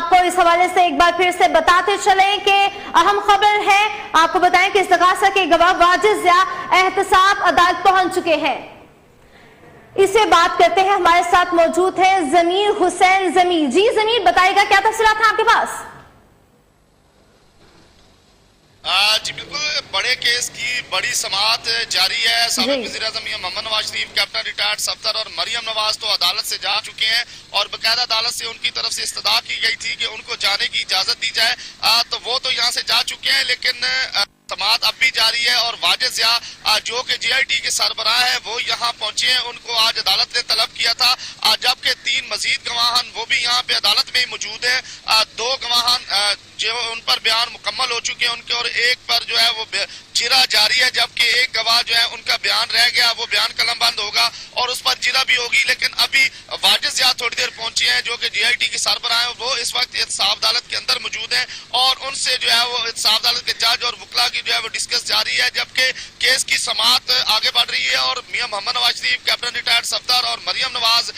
आपको इस हवाले से एक बार फिर से बताते चलें कि अहम खबर है, आपको बताएं कि इस्तगासा के गवाह वाजिद ज़िया एहतसाब अदालत पहुंच चुके हैं। इससे बात करते हैं, हमारे साथ मौजूद है ज़मीर हुसैन ज़मीर। जी ज़मीर, बताइएगा क्या तफसीलात हैं आपके पास? जी बिल्कुल, बड़े केस की बड़ी समाअत जारी है। साबिक़ वज़ीर-ए-आज़म मोहम्मद नवाज शरीफ, कैप्टन रिटायर्ड सफदर और मरियम नवाज तो अदालत से जा चुके हैं और बकायदा अदालत से उनकी तरफ से इस्तदा की गई थी कि उनको जाने की इजाजत दी जाए, तो वो तो यहाँ से जा चुके हैं, लेकिन समाअत अब भी जारी है। और वाजिद ज़िया जो कि JIT के सरबराह है वो यहाँ पहुंचे हैं। उनको आज अदालत ने तलब किया था, जबकि 3 मजीद गवाहान वो भी यहाँ पे अदालत में ही मौजूद है। 2 गवाहान जो उन पर बयान मुकम्मल हो चुके हैं उनके, और एक पर जो है वो जिरा जारी है, जबकि एक गवाह जो है उनका बयान रह गया, वो बयान कलमबंद होगा और उस पर जिरा भी होगी। लेकिन अभी वाजिद ज़िया थोड़ी देर पहुंचे हैं जो कि JIT की सरबराह है, वो इस वक्त एहतसाब अदालत के अंदर मौजूद हैं और उनसे जो है वो एहतसाब अदालत के जज और वकला की जो है वो डिस्कस जारी है, जबकि केस की समाअत आगे बढ़ रही है। और मियां मोहम्मद नवाज शरीफ, कैप्टन रिटायर्ड सफदर और मरियम नवाज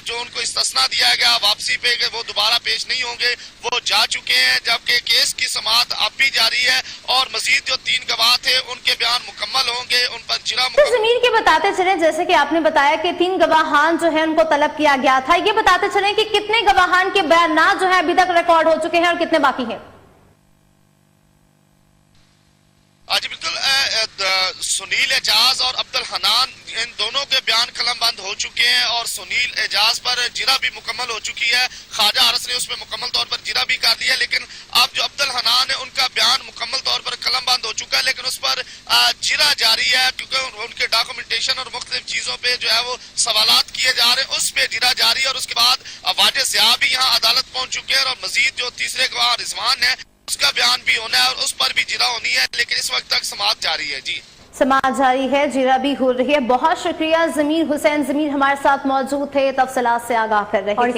जो उनको इस्तस्ना दिया गया वापसी पे कि वो दोबारा पेश नहीं होंगे, वो जा चुके हैं, जबकि केस की समाअत अब भी जारी है और मजीद जो 3 गवाह थे उनके बयान मुकम्मल होंगे, उन पर जिरा ज़मीर के बताते चले, जैसे कि आपने बताया कि 3 गवाहान जो है उनको तलब किया गया था, ये बताते चले कि कितने गवाहान के बयान जो है अभी तक रिकॉर्ड हो चुके हैं और कितने बाकी हैं? जी बिल्कुल, सुनील एजाज और अब्दुल हनान इन दोनों के बयान कलमबंद हो चुके हैं और सुनील एजाज पर जिरा भी मुकम्मल हो चुकी है। ख्वाजा अरस ने उसमें मुकम्मल तौर पर जिरा भी कर दिया, लेकिन अब जो अब्दुल हनान है उनका बयान मुकम्मल तौर पर कलमबंद हो चुका है, लेकिन उस पर जिरा जारी है क्योंकि उनके डॉक्यूमेंटेशन और मुख्तलिफ चीजों पे जो है वो सवालात किए जा रहे हैं, उस पे जिरा जारी है। और उसके बाद वाजिद ज़िया भी यहाँ अदालत पहुंच चुके हैं और मजीद जो तीसरे गवाह रिजवान है उसका बयान भी होना है और उस पर भी जिरा होनी है, लेकिन इस वक्त तक समाअत जारी है। जी, समाअत जारी है, जिरा भी हो रही है। बहुत शुक्रिया ज़मीर हुसैन ज़मीर, हमारे साथ मौजूद थे, तफसीलात से आगाह कर रहे थे।